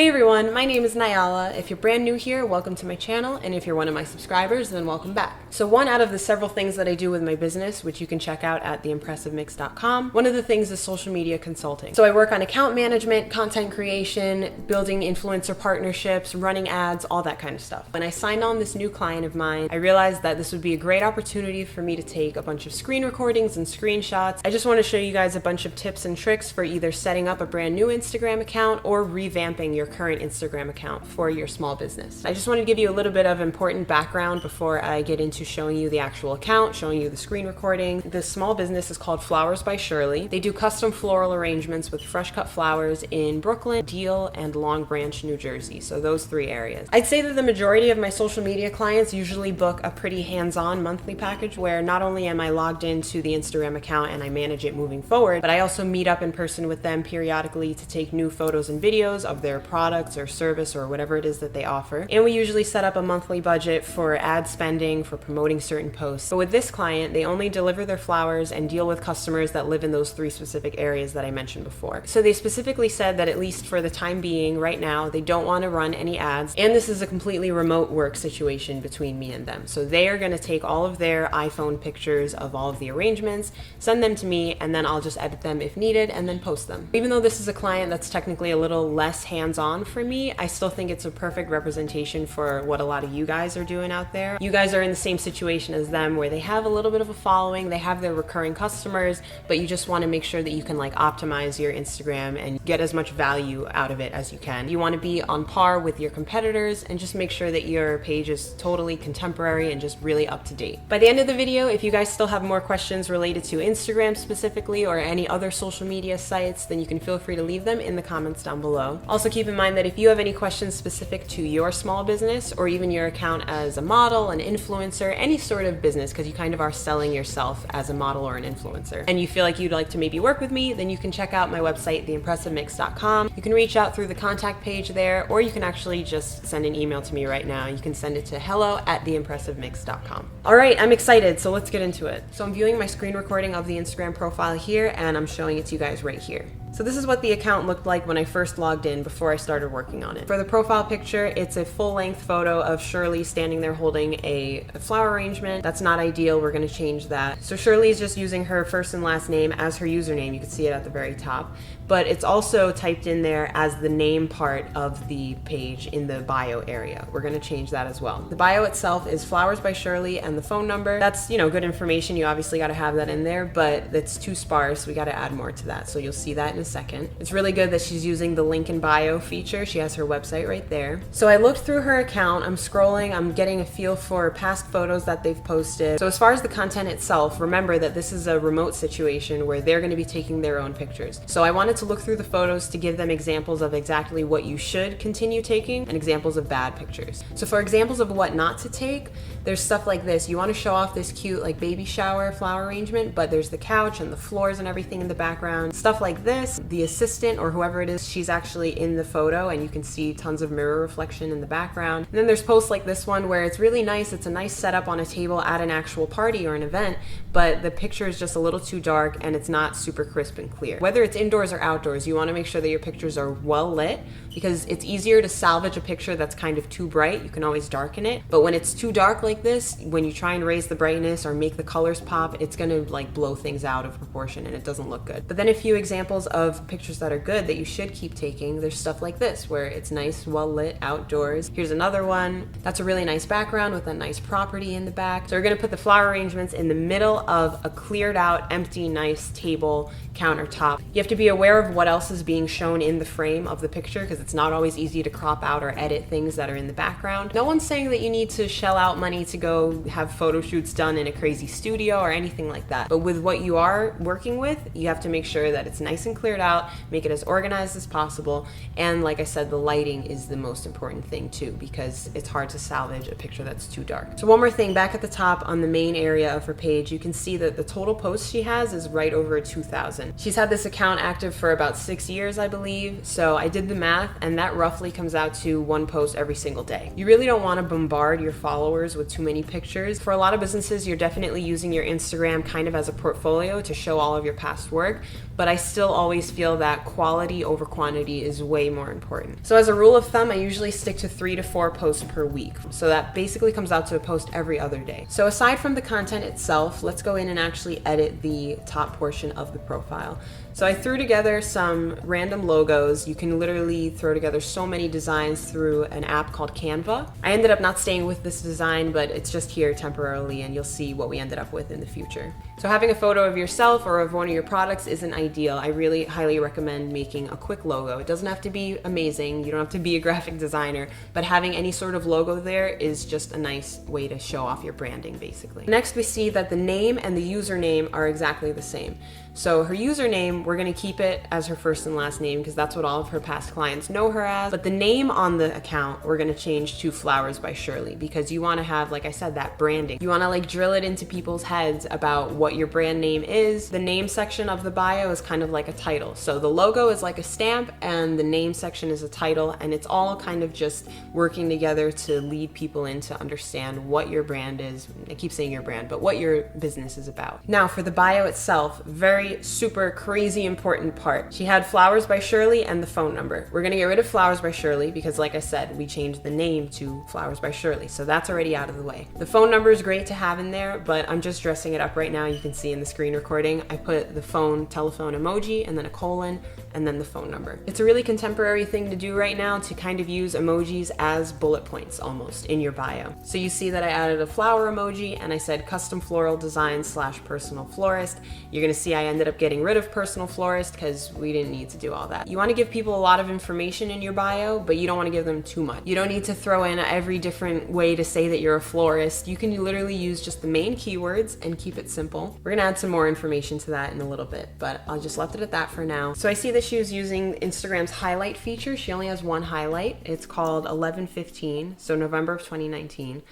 Hey everyone, my name is Nyala. If you're brand new here, welcome to my channel, and if you're one of my subscribers, then welcome back. So one out of the several things that I do with my business, which you can check out at theimpressivemix.com, one of the things is social media consulting. So I work on account management, content creation, building influencer partnerships, running ads, all that kind of stuff. When I signed on this new client of mine, I realized that this would be a great opportunity for me to take a bunch of screen recordings and screenshots. I just want to show you guys a bunch of tips and tricks for either setting up a brand new Instagram account or revamping your current Instagram account for your small business. I just want to give you a little bit of important background before I get into showing you the actual account, showing you the screen recording. This small business is called Flowers by Shirley. They do custom floral arrangements with fresh cut flowers in Brooklyn, Deal, and Long Branch, New Jersey. So those three areas. I'd say that the majority of my social media clients usually book a pretty hands-on monthly package where not only am I logged into the Instagram account and I manage it moving forward, but I also meet up in person with them periodically to take new photos and videos of their products or service or whatever it is that they offer. And we usually set up a monthly budget for ad spending, for promoting certain posts. But with this client, they only deliver their flowers and deal with customers that live in those three specific areas that I mentioned before. So they specifically said that at least for the time being, right now, they don't want to run any ads. And this is a completely remote work situation between me and them. So they are going to take all of their iPhone pictures of all of the arrangements, send them to me, and then I'll just edit them if needed and then post them. Even though this is a client that's technically a little less hands-on for me, I still think it's a perfect representation for what a lot of you guys are doing out there. You guys are in the same situation as them where they have a little bit of a following, they have their recurring customers, but you just want to make sure that you can optimize your Instagram and get as much value out of it as you can. You want to be on par with your competitors and just make sure that your page is totally contemporary and just really up to date. By the end of the video, if you guys still have more questions related to Instagram specifically or any other social media sites, then you can feel free to leave them in the comments down below. Also keep in mind that if you have any questions specific to your small business or even your account as a model, an influencer, any sort of business, because you kind of are selling yourself as a model or an influencer, and you feel like you'd like to maybe work with me, then you can check out my website, theimpressivemix.com. You can reach out through the contact page there, or you can actually just send an email to me right now. You can send it to hello@theimpressivemix.com. All right, I'm excited, so let's get into it. So I'm viewing my screen recording of the Instagram profile here, and I'm showing it to you guys right here. So this is what the account looked like when I first logged in before I started working on it. For the profile picture, it's a full-length photo of Shirley standing there holding a flower arrangement. That's not ideal, we're gonna change that. So Shirley is just using her first and last name as her username. You can see it at the very top. But it's also typed in there as the name part of the page in the bio area. We're gonna change that as well. The bio itself is Flowers by Shirley and the phone number. That's, good information. You obviously gotta have that in there, but it's too sparse. We gotta add more to that. So you'll see that in a second. It's really good that she's using the link in bio feature. She has her website right there. So I looked through her account, I'm scrolling, I'm getting a feel for past photos that they've posted. So as far as the content itself, remember that this is a remote situation where they're gonna be taking their own pictures. So I wanted to look through the photos to give them examples of exactly what you should continue taking and examples of bad pictures. So for examples of what not to take, there's stuff like this. You want to show off this cute baby shower flower arrangement, but there's the couch and the floors and everything in the background. Stuff like this, the assistant or whoever it is, she's actually in the photo and you can see tons of mirror reflection in the background. And then there's posts like this one where it's really nice. It's a nice setup on a table at an actual party or an event, but the picture is just a little too dark and it's not super crisp and clear. Whether it's indoors or outdoors, you want to make sure that your pictures are well lit because it's easier to salvage a picture that's kind of too bright. You can always darken it, but when it's too dark like this, when you try and raise the brightness or make the colors pop, it's gonna blow things out of proportion and it doesn't look good. But then a few examples of pictures that are good that you should keep taking, there's stuff like this where it's nice, well lit outdoors. Here's another one. That's a really nice background with a nice property in the back. So we're gonna put the flower arrangements in the middle of a cleared out, empty, nice table countertop. You have to be aware of what else is being shown in the frame of the picture because it's not always easy to crop out or edit things that are in the background. No one's saying that you need to shell out money to go have photo shoots done in a crazy studio or anything like that. But with what you are working with, you have to make sure that it's nice and cleared out, make it as organized as possible. And like I said, the lighting is the most important thing too, because it's hard to salvage a picture that's too dark. So one more thing, back at the top on the main area of her page, you can see that the total posts she has is right over 2,000. She's had this account active for about 6 years, I believe. So I did the math and that roughly comes out to one post every single day. You really don't want to bombard your followers with too many pictures. For a lot of businesses, you're definitely using your Instagram kind of as a portfolio to show all of your past work, but I still always feel that quality over quantity is way more important. So as a rule of thumb, I usually stick to 3 to 4 posts per week. So that basically comes out to a post every other day. So aside from the content itself, let's go in and actually edit the top portion of the profile. So I threw together some random logos. You can literally throw together so many designs through an app called Canva. I ended up not staying with this design, but it's just here temporarily, and you'll see what we ended up with in the future. So having a photo of yourself or of one of your products isn't ideal. I really highly recommend making a quick logo. It doesn't have to be amazing. You don't have to be a graphic designer, but having any sort of logo there is just a nice way to show off your branding, basically. Next, we see that the name and the username are exactly the same. So her username, we're gonna keep it as her first and last name because that's what all of her past clients know her as. But the name on the account, we're gonna change to Flowers by Shirley because you wanna have, like I said, that branding. You wanna like drill it into people's heads about what your brand name is. The name section of the bio is kind of like a title. So the logo is like a stamp and the name section is a title, and it's all kind of just working together to lead people in to understand what your brand is. I keep saying your brand, but what your business is about. Now for the bio itself, very super crazy important part. She had Flowers by Shirley and the phone number. We're gonna get rid of Flowers by Shirley because, like I said, we changed the name to Flowers by Shirley, so that's already out of the way. The phone number is great to have in there, but I'm just dressing it up right now. You can see in the screen recording, I put the telephone emoji and then a colon and then the phone number. It's a really contemporary thing to do right now to kind of use emojis as bullet points almost in your bio. So you see that I added a flower emoji and I said custom floral design / personal florist. You're gonna see I ended up getting rid of personal florist because we didn't need to do all that. You want to give people a lot of information in your bio, but you don't want to give them too much. You don't need to throw in every different way to say that you're a florist. You can literally use just the main keywords and keep it simple. We're gonna add some more information to that in a little bit, but I'll just left it at that for now. So I see that she was using Instagram's highlight feature. She only has one highlight. It's called 11/15, so November of 2019.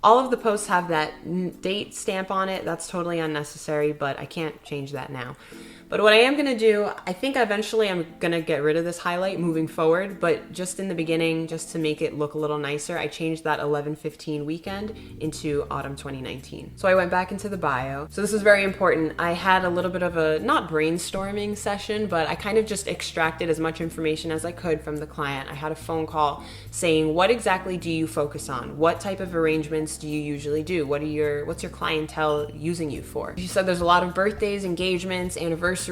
All of the posts have that date stamp on it. That's totally unnecessary, but I can't change that now. But what I am gonna do, I think eventually I'm gonna get rid of this highlight moving forward, but just in the beginning, just to make it look a little nicer, I changed that 11/15 weekend into autumn 2019. So I went back into the bio. So this is very important. I had a little bit of a, not brainstorming session, but I kind of just extracted as much information as I could from the client. I had a phone call saying, what exactly do you focus on? What type of arrangements do you usually do? What's your clientele using you for? She said there's a lot of birthdays, engagements, anniversaries,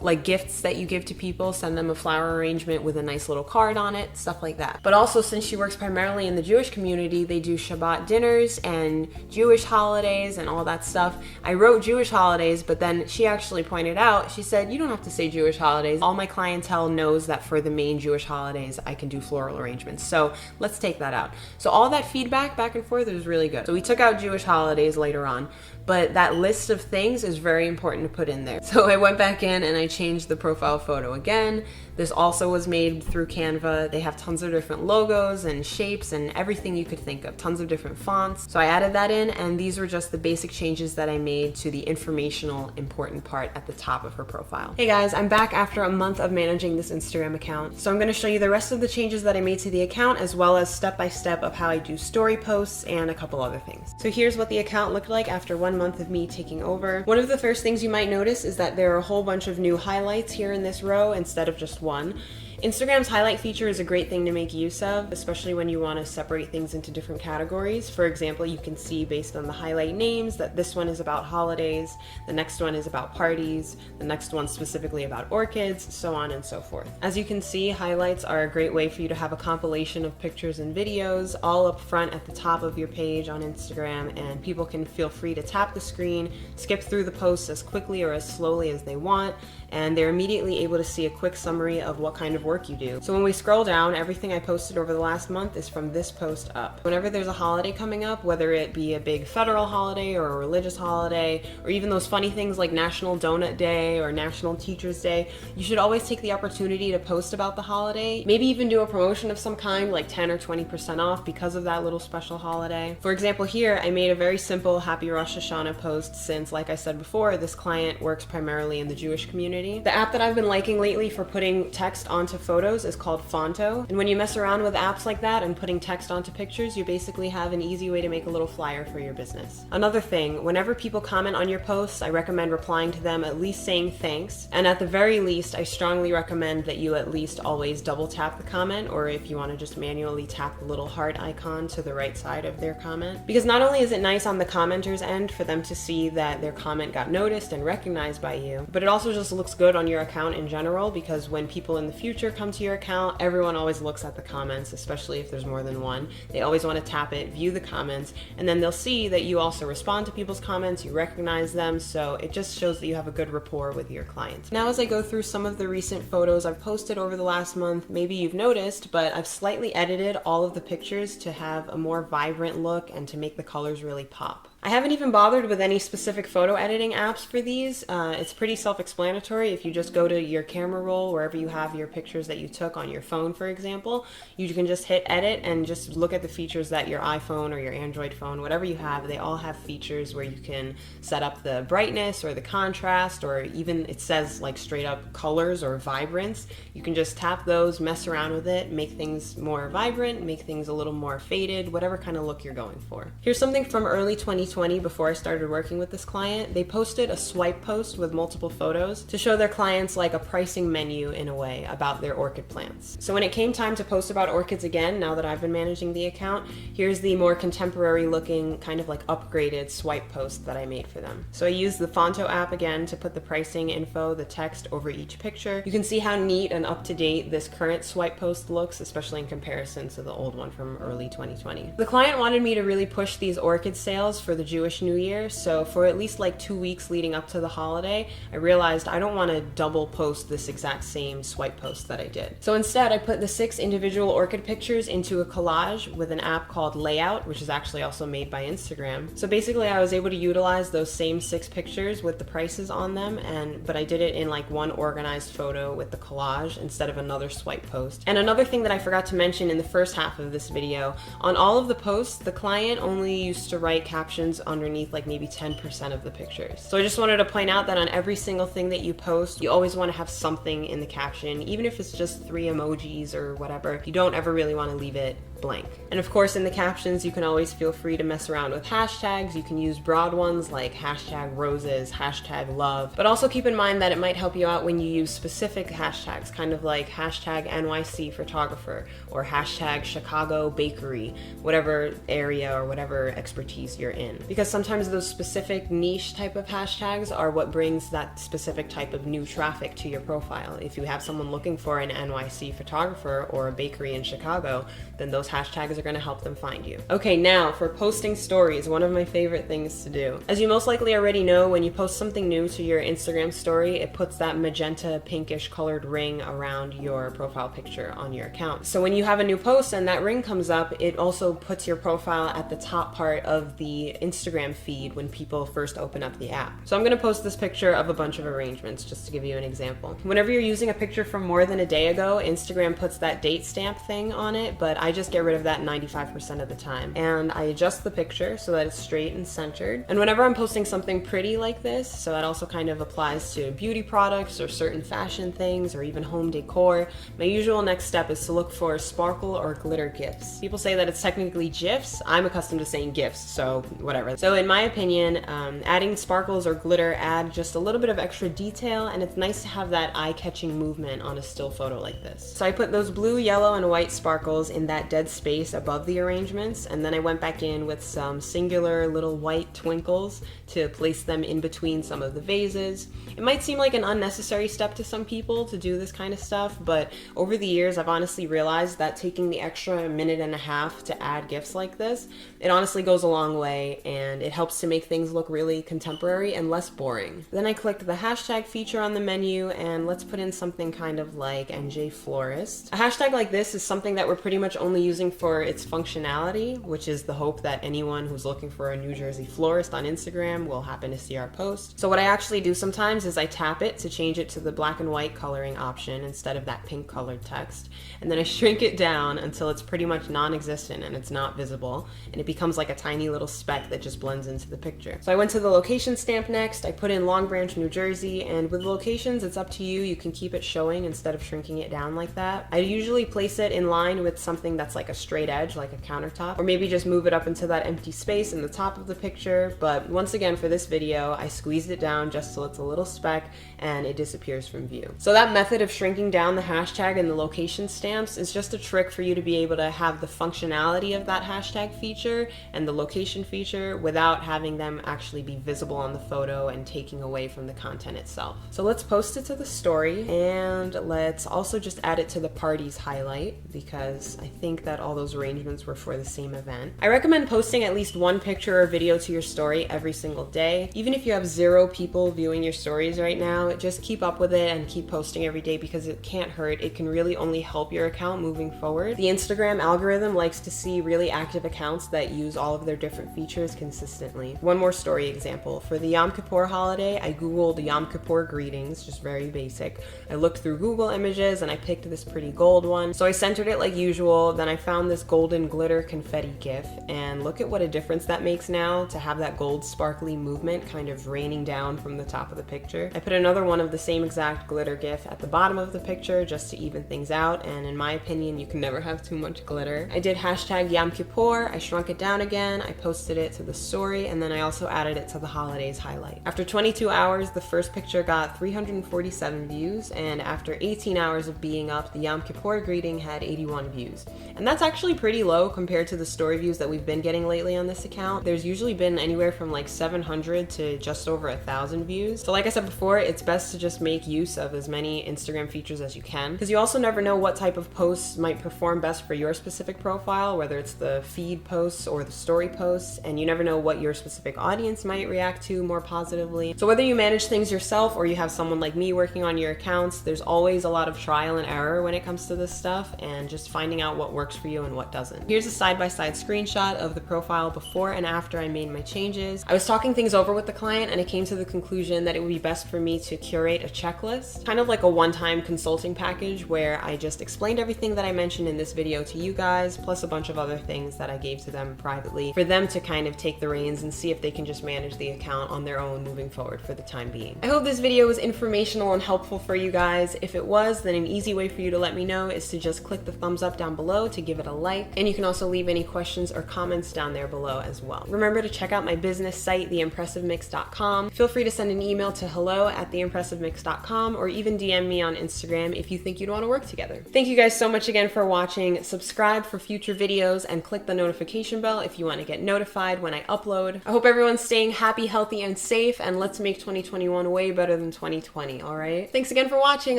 like gifts that you give to people, send them a flower arrangement with a nice little card on it, stuff like that. But also, since she works primarily in the Jewish community, they do Shabbat dinners and Jewish holidays and all that stuff. I wrote Jewish holidays, but then she actually pointed out, she said, you don't have to say Jewish holidays. All my clientele knows that for the main Jewish holidays, I can do floral arrangements. So let's take that out. So all that feedback back and forth was really good. So we took out Jewish holidays later on, but that list of things is very important to put in there. So I went back in and I changed the profile photo again. This also was made through Canva. They have tons of different logos and shapes and everything you could think of, tons of different fonts. So I added that in, and these were just the basic changes that I made to the informational important part at the top of her profile. Hey guys, I'm back after a month of managing this Instagram account. So I'm gonna show you the rest of the changes that I made to the account, as well as step-by-step of how I do story posts and a couple other things. So here's what the account looked like after 1 month of me taking over. One of the first things you might notice is that there are a whole bunch of new highlights here in this row instead of just one. Instagram's highlight feature is a great thing to make use of, especially when you want to separate things into different categories. For example, you can see based on the highlight names that this one is about holidays, the next one is about parties, the next one specifically about orchids, so on and so forth. As you can see, highlights are a great way for you to have a compilation of pictures and videos all up front at the top of your page on Instagram, and people can feel free to tap the screen, skip through the posts as quickly or as slowly as they want, and they're immediately able to see a quick summary of what kind of work you do. So when we scroll down, everything I posted over the last month is from this post up. Whenever there's a holiday coming up, whether it be a big federal holiday or a religious holiday, or even those funny things like National Donut Day or National Teachers Day, you should always take the opportunity to post about the holiday. Maybe even do a promotion of some kind, like 10 or 20% off because of that little special holiday. For example, here I made a very simple Happy Rosh Hashanah post since, like I said before, this client works primarily in the Jewish community. The app that I've been liking lately for putting text onto onto photos is called Fonto. And when you mess around with apps like that and putting text onto pictures, you basically have an easy way to make a little flyer for your business. Another thing, whenever people comment on your posts, I recommend replying to them at least saying thanks. And at the very least, I strongly recommend that you at least always double tap the comment, or if you want to just manually tap the little heart icon to the right side of their comment. Because not only is it nice on the commenter's end for them to see that their comment got noticed and recognized by you, but it also just looks good on your account in general, because when people in the future come to your account, everyone always looks at the comments, especially if there's more than one. They always want to tap it, view the comments, and then they'll see that you also respond to people's comments, you recognize them, so it just shows that you have a good rapport with your clients. Now, as I go through some of the recent photos I've posted over the last month, maybe you've noticed, but I've slightly edited all of the pictures to have a more vibrant look and to make the colors really pop. I haven't even bothered with any specific photo editing apps for these. It's pretty self-explanatory. If you just go to your camera roll, wherever you have your pictures that you took on your phone, for example, you can just hit edit and just look at the features that your iPhone or your Android phone, whatever you have, they all have features where you can set up the brightness or the contrast, or even it says like straight up colors or vibrance. You can just tap those, mess around with it, make things more vibrant, make things a little more faded, whatever kind of look you're going for. Here's something from early 2020 before I started working with this client. They posted a swipe post with multiple photos to show their clients like a pricing menu in a way about their orchid plants. So when it came time to post about orchids again, now that I've been managing the account, here's the more contemporary looking kind of like upgraded swipe post that I made for them. So I used the Fonto app again to put the pricing info, the text over each picture. You can see how neat and up to date this current swipe post looks, especially in comparison to the old one from early 2020. The client wanted me to really push these orchid sales for the Jewish New Year, so for at least like 2 weeks leading up to the holiday, I realized I don't want to double post this exact same swipe post that I did. So instead, I put the 6 individual orchid pictures into a collage with an app called Layout, which is actually also made by Instagram. So basically, I was able to utilize those same 6 pictures with the prices on them, but I did it in like one organized photo with the collage instead of another swipe post. And another thing that I forgot to mention in the first half of this video, on all of the posts, the client only used to write captions underneath like maybe 10% of the pictures. So I just wanted to point out that on every single thing that you post, you always want to have something in the caption, even if it's just 3 emojis or whatever. You don't ever really want to leave it blank. And of course, in the captions, you can always feel free to mess around with hashtags. You can use broad ones like hashtag roses, hashtag love, but also keep in mind that it might help you out when you use specific hashtags, kind of like hashtag NYC photographer or hashtag Chicago bakery, whatever area or whatever expertise you're in. Because sometimes those specific niche type of hashtags are what brings that specific type of new traffic to your profile. If you have someone looking for an NYC photographer or a bakery in Chicago, then those hashtags are going to help them find you. Okay, now for posting stories, one of my favorite things to do. As you most likely already know, when you post something new to your Instagram story, it puts that magenta pinkish colored ring around your profile picture on your account. So when you have a new post and that ring comes up, it also puts your profile at the top part of the Instagram feed when people first open up the app. So I'm going to post this picture of a bunch of arrangements just to give you an example. Whenever you're using a picture from more than a day ago, Instagram puts that date stamp thing on it, but I just get rid of that 95% of the time. And I adjust the picture so that it's straight and centered. And whenever I'm posting something pretty like this, so that also kind of applies to beauty products or certain fashion things or even home decor, my usual next step is to look for sparkle or glitter GIFs. People say that it's technically GIFs. I'm accustomed to saying GIFs, so whatever. So in my opinion, adding sparkles or glitter add just a little bit of extra detail, and it's nice to have that eye-catching movement on a still photo like this. So I put those blue, yellow, and white sparkles in that dead space above the arrangements, and then I went back in with some singular little white twinkles to place them in between some of the vases. It might seem like an unnecessary step to some people to do this kind of stuff, but over the years I've honestly realized that taking the extra minute and a half to add GIFs like this, it honestly goes a long way, and it helps to make things look really contemporary and less boring. Then I clicked the hashtag feature on the menu, and let's put in something kind of like NJ Florist. A hashtag like this is something that we're pretty much only using for its functionality, which is the hope that anyone who's looking for a New Jersey florist on Instagram will happen to see our post. So what I actually do sometimes is I tap it to change it to the black and white coloring option instead of that pink colored text, and then I shrink it down until it's pretty much non-existent and it's not visible, and it becomes like a tiny little speck that that just blends into the picture. So I went to the location stamp next. I put in Long Branch, New Jersey, and with locations, it's up to you. You can keep it showing instead of shrinking it down like that. I usually place it in line with something that's like a straight edge, like a countertop, or maybe just move it up into that empty space in the top of the picture. But once again, for this video, I squeezed it down just so it's a little speck and it disappears from view. So that method of shrinking down the hashtag and the location stamps is just a trick for you to be able to have the functionality of that hashtag feature and the location feature without having them actually be visible on the photo and taking away from the content itself. So let's post it to the story, and let's also just add it to the party's highlight because I think that all those arrangements were for the same event. I recommend posting at least one picture or video to your story every single day. Even if you have 0 people viewing your stories right now, just keep up with it and keep posting every day because it can't hurt. It can really only help your account moving forward. The Instagram algorithm likes to see really active accounts that use all of their different features consistently. One more story example. For the Yom Kippur holiday, I googled Yom Kippur greetings, just very basic. I looked through Google Images and I picked this pretty gold one. So I centered it like usual. Then I found this golden glitter confetti GIF, and look at what a difference that makes now to have that gold sparkly movement kind of raining down from the top of the picture. I put another one of the same exact glitter GIF at the bottom of the picture just to even things out, and in my opinion, you can never have too much glitter. I did hashtag Yom Kippur, I shrunk it down again, I posted it to the story, and then I also added it to the holidays highlight. After 22 hours, the first picture got 347 views, and after 18 hours of being up, the Yom Kippur greeting had 81 views. And that's actually pretty low compared to the story views that we've been getting lately on this account. There's usually been anywhere from like 700 to just over 1,000 views. So like I said before, it's best to just make use of as many Instagram features as you can, because you also never know what type of posts might perform best for your specific profile, whether it's the feed posts or the story posts, and you never know what your specific audience might react to more positively. So whether you manage things yourself or you have someone like me working on your accounts, there's always a lot of trial and error when it comes to this stuff and just finding out what works for you and what doesn't. Here's a side-by-side screenshot of the profile before and after I made my changes. I was talking things over with the client and I came to the conclusion that it would be best for me to curate a checklist, kind of like a one-time consulting package where I just explained everything that I mentioned in this video to you guys, plus a bunch of other things that I gave to them privately for them to kind of take the reins and see if they can just manage the account on their own moving forward for the time being. I hope this video was informational and helpful for you guys. If it was, then an easy way for you to let me know is to just click the thumbs up down below to give it a like, and you can also leave any questions or comments down there below as well. Remember to check out my business site, theimpressivemix.com. Feel free to send an email to hello@theimpressivemix.com or even DM me on Instagram if you think you'd want to work together. Thank you guys so much again for watching. Subscribe for future videos and click the notification bell if you want to get notified when I upload. I hope everyone's staying happy, healthy, and safe, and let's make 2021 way better than 2020, all right? Thanks again for watching.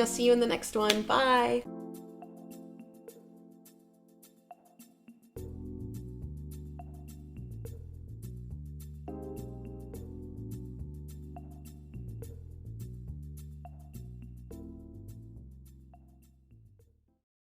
I'll see you in the next one. Bye!